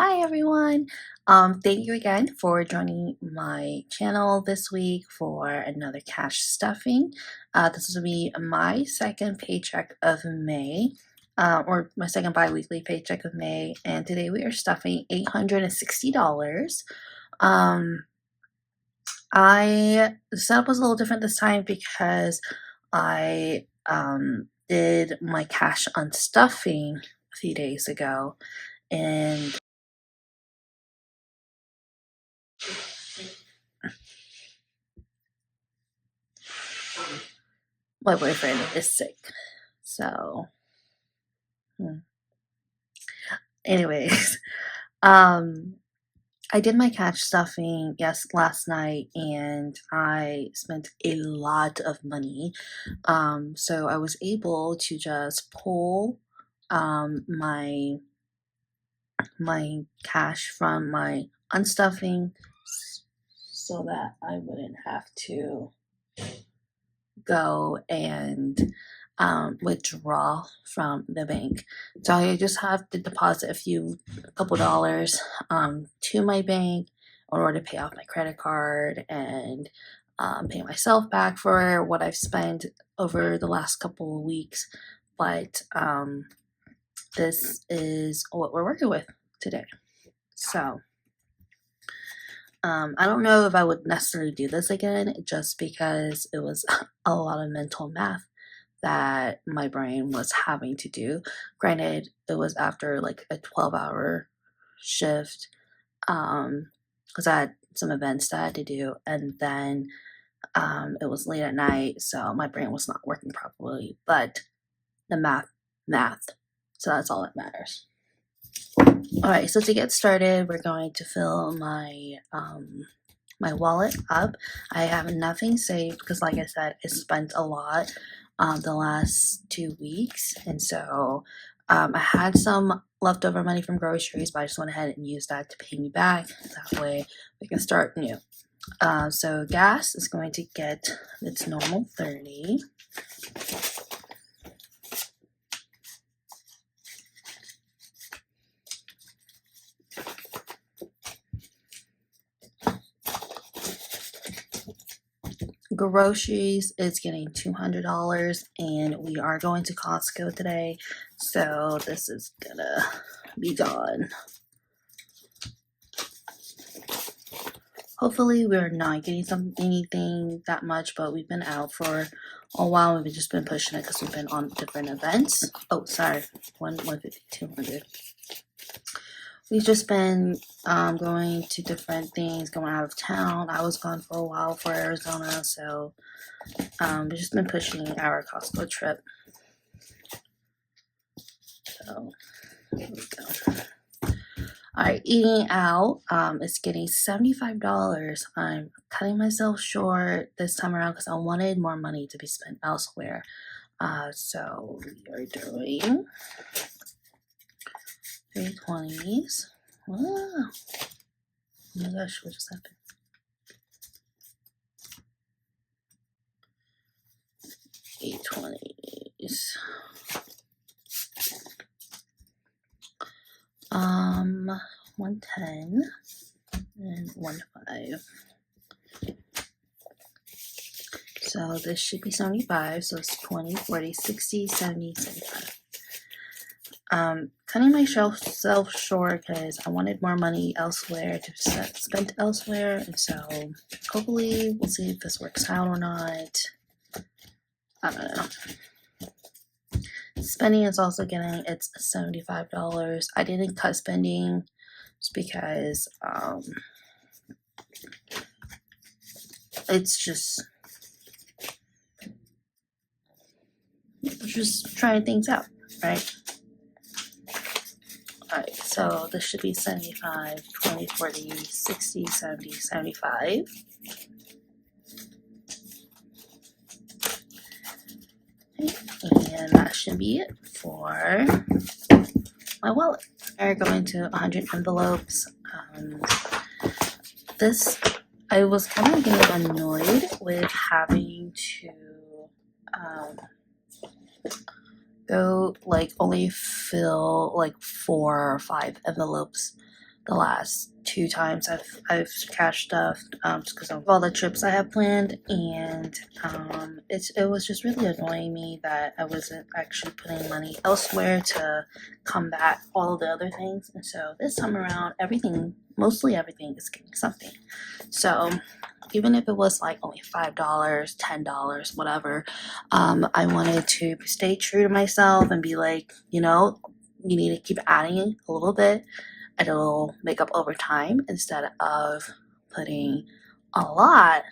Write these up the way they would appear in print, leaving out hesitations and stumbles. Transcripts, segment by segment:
Hi everyone. Thank you again for joining my channel this week for another cash stuffing. This will be my second paycheck of May, or my second bi-weekly paycheck of May, and today we are stuffing $860. Um, the setup was a little different this time because I did my cash unstuffing a few days ago, and my boyfriend is sick. So, anyways, um, I did my catch stuffing last night, and I spent a lot of money. So I was able to just pull my cash from my unstuffing so that I wouldn't have to go and withdraw from the bank. So I just have to deposit a couple dollars to my bank in order to pay off my credit card and pay myself back for what I've spent over the last couple of weeks. But this is what we're working with today. So I don't know if I would necessarily do this again, just because it was a lot of mental math that my brain was having to do. Granted, it was after like a 12-hour shift, because I had some events that I had to do, and then it was late at night, so my brain was not working properly. But the math. So that's all that matters. All right, so to get started, we're going to fill my my wallet up. I have nothing saved because, like I said, I spent a lot the last 2 weeks, and so I had some leftover money from groceries, but I just went ahead and used that to pay me back. That way we can start new. So gas is going to get its normal 30. Groceries is getting $200, and we are going to Costco today, so this is gonna be gone. Hopefully we're not getting anything that much, but we've been out for a while. We've just been pushing it because we've been on different events. Oh, sorry, 150, 200. We've just been going to different things, going out of town. I was gone for a while for Arizona, so we've just been pushing our Costco trip. So here we go. Alright, eating out is getting $75. I'm cutting myself short this time around because I wanted more money to be spent elsewhere. So we are doing 320s. Wow. Oh my gosh, what just happened? 820s. 110 and 15. So this should be 75. So it's 20, 40, 60, 70, 75. Cutting myself short because I wanted more money elsewhere to spend elsewhere, and so hopefully we'll see if this works out or not. I don't know. Spending is also getting its $75. I didn't cut spending just because it's just trying things out, right? Alright, so this should be 75, 20, 40, 60, 70, 75. And that should be it for my wallet. We're going to 100 envelopes. I was kind of getting annoyed with having to go only fill 4 or 5 envelopes the last 2 times I've cashed stuff, just because of all the trips I have planned, and it was just really annoying me that I wasn't actually putting money elsewhere to combat all the other things. And so this time around, mostly everything is getting something. So even if it was like only $5, $10, whatever, I wanted to stay true to myself and be like, you need to keep adding a little bit, and it'll make up over time, instead of putting a lot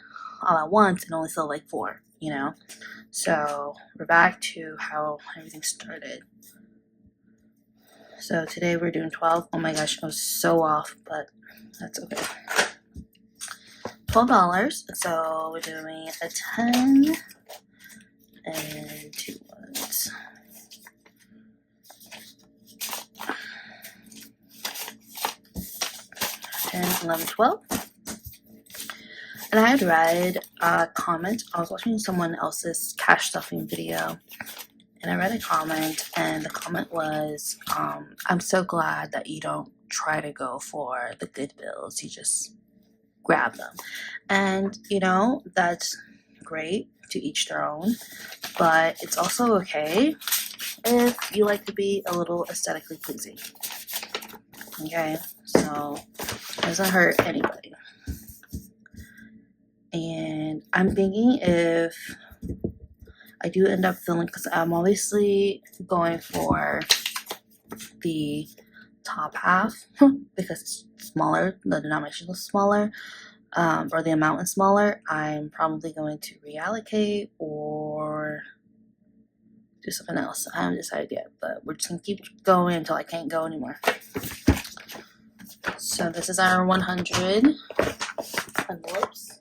all at once and only sell like 4, So we're back to how everything started. So today we're doing 12. Oh my gosh, I was so off, but that's okay. $12. So we're doing a 10 and 2 ones. 10, 11, 12. And I had read a comment. I was watching someone else's cash stuffing video, and I read a comment, and the comment was, I'm so glad that you don't try to go for the good bills. You just grab them. And, that's great, to each their own, but it's also okay if you like to be a little aesthetically pleasing. Okay, so it doesn't hurt anybody. And I'm thinking if I do end up filling, because I'm obviously going for the top half because it's smaller, the denomination is smaller, or the amount is smaller. I'm probably going to reallocate or do something else. I haven't decided yet, but we're just gonna keep going until I can't go anymore. So this is our 100 envelopes.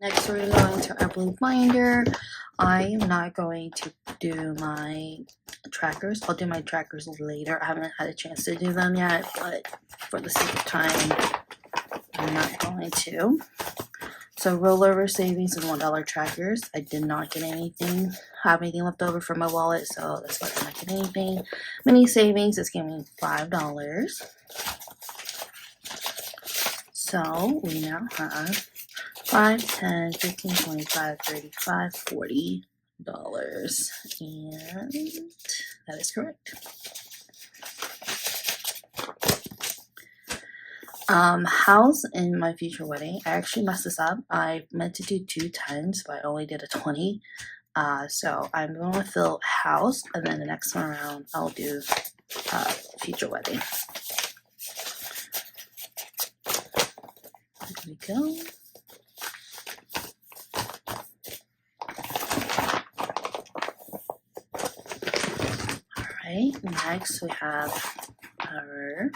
Next, we're going to our blue binder. I am not going to do my trackers. I'll do my trackers later. I haven't had a chance to do them yet, but for the sake of time, I'm not going to. So rollover savings and $1 trackers. I did not get have anything left over from my wallet, so that's why I'm not getting anything. Mini savings is giving me $5. So we now have 5, 10, 15, 25, 35, $40. And that is correct. House in my future wedding. I actually messed this up. I meant to do 2 10s, but I only did a 20. So I'm going to fill house, and then the next one around I'll do future wedding. There we go. Alright, next we have our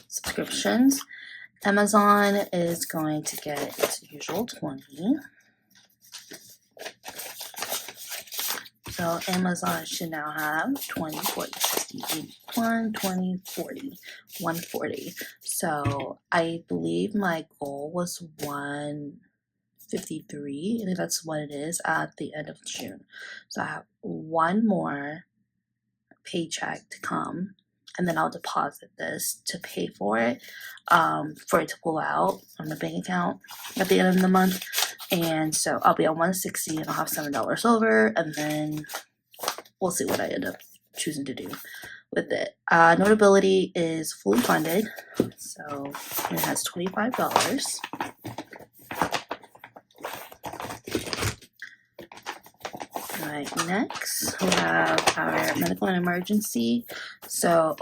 subscriptions. Amazon is going to get its usual 20. So Amazon should now have 20, 40, 60, 81, 20, 40, 140. So I believe my goal was 153. I think that's what it is at the end of June. So I have one more paycheck to come, and then I'll deposit this to pay for it to pull out from the bank account at the end of the month. And so I'll be on 160 and I'll have $7 over, and then we'll see what I end up choosing to do with it. Notability is fully funded, so it has $25. Alright, next we have our medical and emergency. So,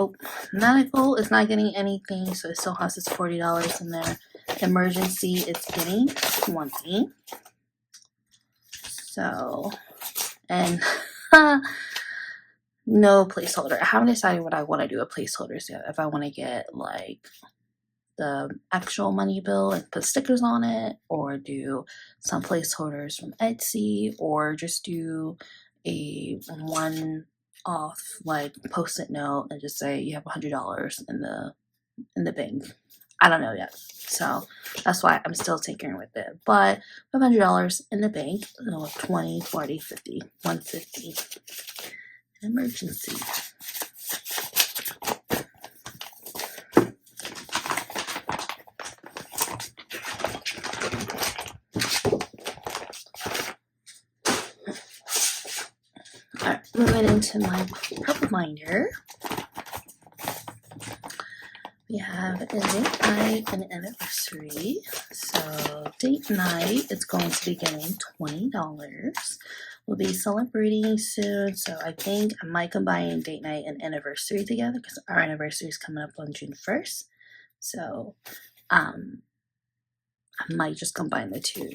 medical is not getting anything, so it still has its $40 in there. Emergency is getting 20. So, and no placeholder. I haven't decided what I want to do with placeholders yet. If I want to get like the actual money bill and put stickers on it, or do some placeholders from Etsy, or just do a one-off like post-it note and just say you have $100 in the bank. I don't know yet, so that's why I'm still tinkering with it. But $500 in the bank, 20, 40, 50, 150. Emergency. Alright, moving into my purple binder. We have a date night and anniversary. So date night, it's going to be getting $20. We'll be celebrating soon, so I think I might combine date night and anniversary together because our anniversary is coming up on June 1st. So I might just combine the two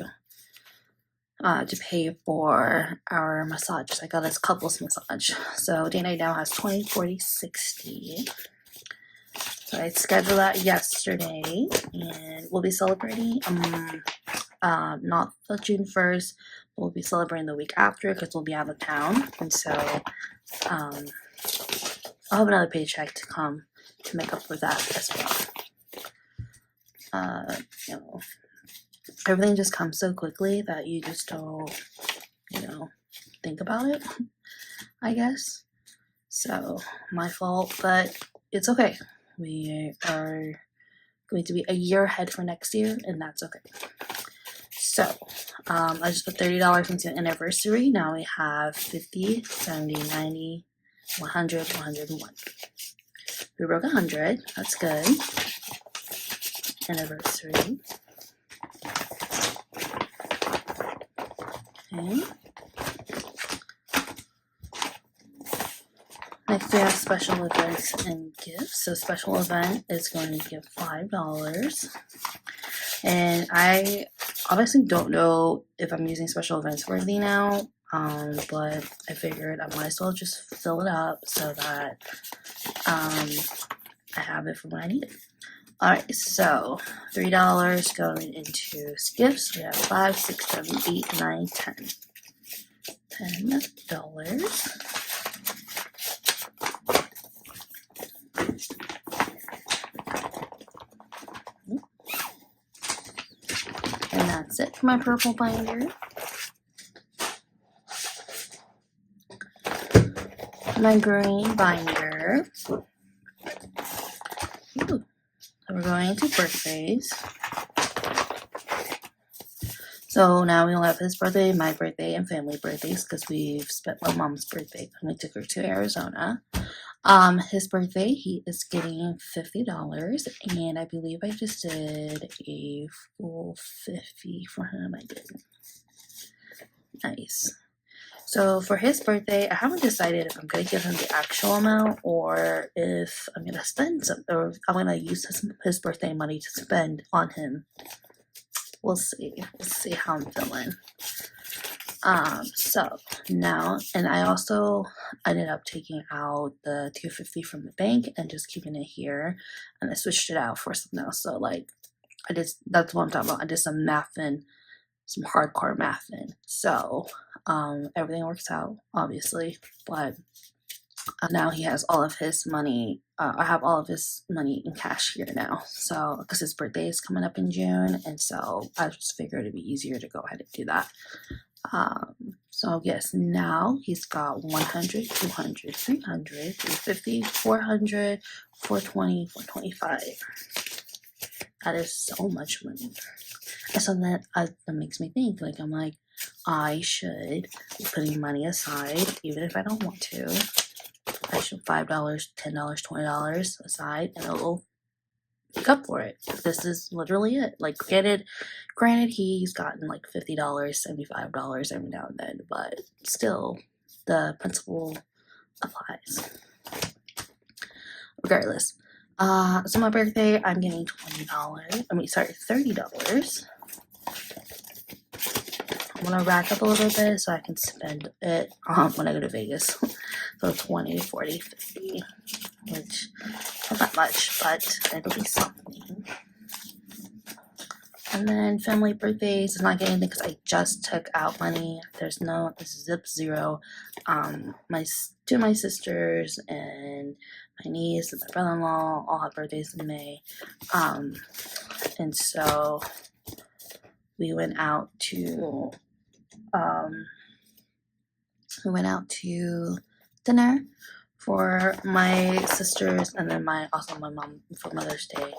to pay for our massages. I got this couples massage. So date night now has 20, 40, 60. So I scheduled that yesterday, and we'll be celebrating not the June 1st, but we'll be celebrating the week after because we'll be out of town. And so I'll have another paycheck to come to make up for that as well. You know, everything just comes so quickly that you just don't, think about it, I guess. So my fault, but it's okay. We are going to be a year ahead for next year, and that's okay. So I just put $30 into anniversary. Now we have 50, 70, 90, 100, 101. We broke 100. That's good. Anniversary. Okay. Next we have special events and gifts. So special event is going to give $5. And I obviously don't know if I'm using special events worthy now, but I figured I might as well just fill it up so that I have it for when I need it. Alright, so $3 going into gifts. We have 5, 6, 7, 8, 9, 10. $10. And that's it for my purple binder. My green binder. Ooh. So we're going to birthdays. So now we only have his birthday, my birthday, and family birthdays because we've spent my mom's birthday when we took her to Arizona. His birthday, he is getting $50, and I believe I just did a full 50 for him. I did. Nice. So for his birthday, I haven't decided if I'm going to give him the actual amount or if I'm going to spend some, or I'm going to use his birthday money to spend on him. We'll see. We'll see how I'm feeling. So now, and I also ended up taking out the $250 from the bank and just keeping it here, and I switched it out for something else. So like, that's what I'm talking about. I did some mathing, some hardcore mathing. So everything works out, obviously, but now he has all of his money. I have all of his money in cash here now. So, because his birthday is coming up in June, and so I just figured it'd be easier to go ahead and do that. So yes, now he's got 100, 200, 300, 350, 400, 420, 425. That is so much money. And so that makes me think, like, I'm like, I should be putting money aside, even if I don't want to. I should $5, $10, $20 aside, and it'll make up for it. This is literally it. Like, granted, he's gotten like $50, $75 every now and then, but still, the principle applies. Regardless. So my birthday, I'm getting $30. I'm gonna rack up a little bit so I can spend it when I go to Vegas. So 20, 40, 50, which not that much, but it'll be something. And then family birthdays is not getting anything because I just took out money. There's no zip zero. Two of my sisters and my niece and my brother-in-law all have birthdays in May. And so we went out to dinner for my sisters and then my mom for Mother's Day.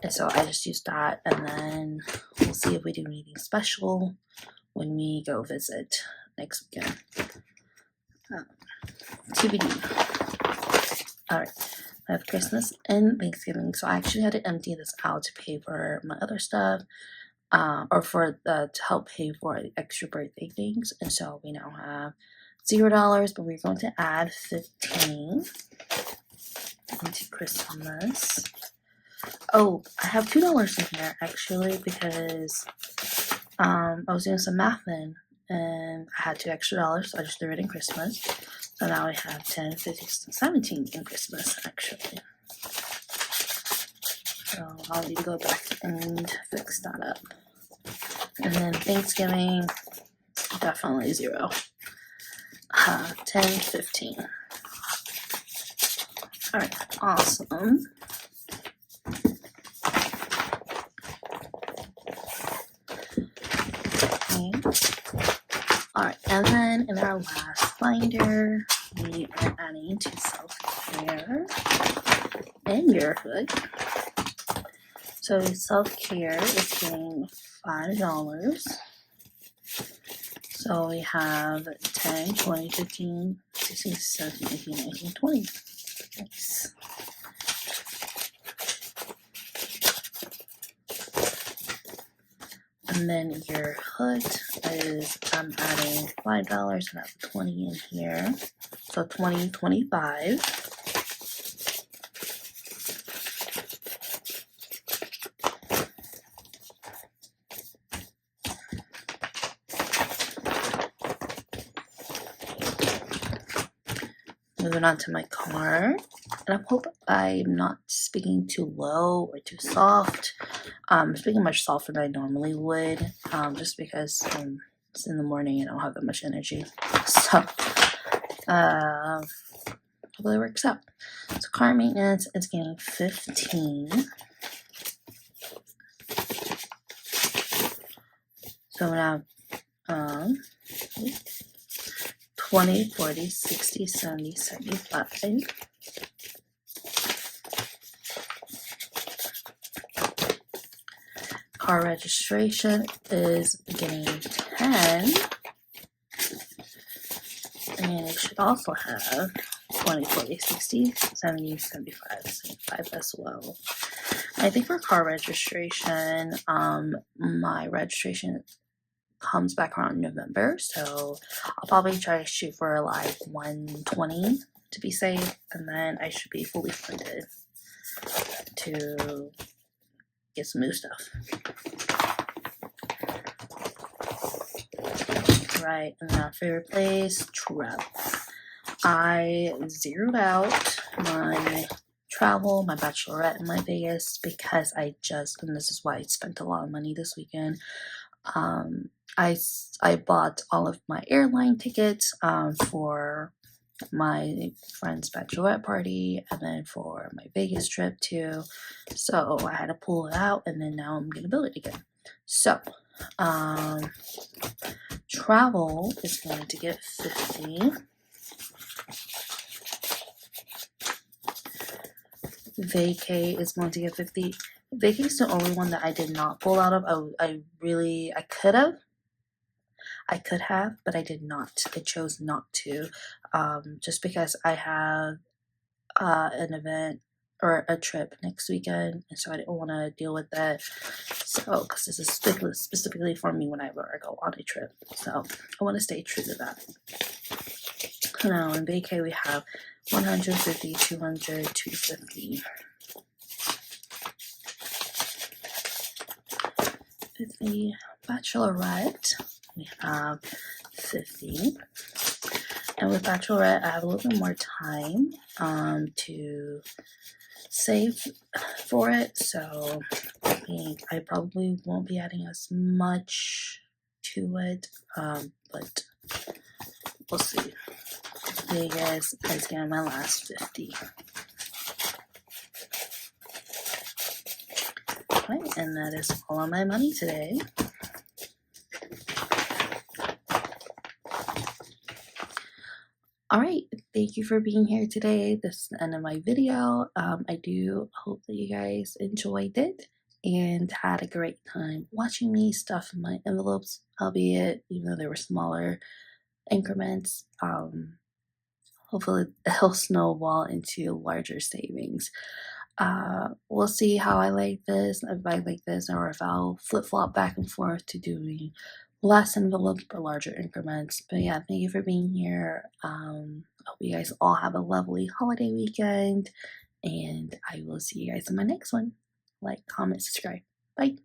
And so I just used that, and then we'll see if we do anything special when we go visit next weekend. TBD. Alright, I have Christmas and Thanksgiving, so I actually had to empty this out to pay for my other stuff, or to help pay for the extra birthday things. And so we now have $0, but we're going to add 15 into Christmas. Oh, I have $2 in here actually because I was doing some math then, and I had $2 extra, so I just threw it in Christmas. So now we have 10, 15, 17 in Christmas actually. So I'll need to go back and fix that up. And then Thanksgiving, definitely 0. 10, 15. Alright, awesome. Okay. Alright, and then in our last binder, we are adding to self-care and yearhood. So self-care is getting $5. So we have 10, 20, 15, 16, 17, 18, 19, 20. Nice. And then your hood is, I'm adding $5 and that's 20 in here. So 20, 25. Moving on to my car, and I hope I'm not speaking too low or too soft. I'm speaking much softer than I normally would, just because it's in the morning and I don't have that much energy. So, hopefully it works out. So car maintenance is getting 15. So now, 20, 40, 60, 70, 75. Car registration is getting 10. And it should also have 20, 40, 60, 70, 75, 75 as well. I think for car registration, my registration comes back around November, so I'll probably try to shoot for like 120 to be safe, and then I should be fully funded to get some new stuff. Right, and our favorite place, travel. I zeroed out my travel, my bachelorette in Las Vegas because and this is why I spent a lot of money this weekend. I bought all of my airline tickets for my friend's bachelorette party and then for my Vegas trip too. So I had to pull it out, and then now I'm gonna build it again. So travel is going to get 50. Vacay is going to get 50. Vacay is the only one that I did not pull out of. I could have, but I did not. I chose not to, just because I have an event or a trip next weekend, and so I didn't want to deal with that. So, because this is specifically for me whenever I go on a trip, so I want to stay true to that. Now in vacay we have 150, 200, 250. 50. Bachelorette, we have 50. And with bachelorette, I have a little bit more time to save for it, so I think I probably won't be adding as much to it, but we'll see. Vegas is getting my last 50. Right, and that is all of my money today. Alright, thank you for being here today. This is the end of my video. I do hope that you guys enjoyed it and had a great time watching me stuff my envelopes, albeit even though they were smaller increments. hopefully it'll snowball into larger savings. We'll see how I like this, if I like this, or if I'll flip flop back and forth to doing less envelopes or larger increments. But yeah, thank you for being here. Hope you guys all have a lovely holiday weekend, and I will see you guys in my next one. Like, comment, subscribe. Bye.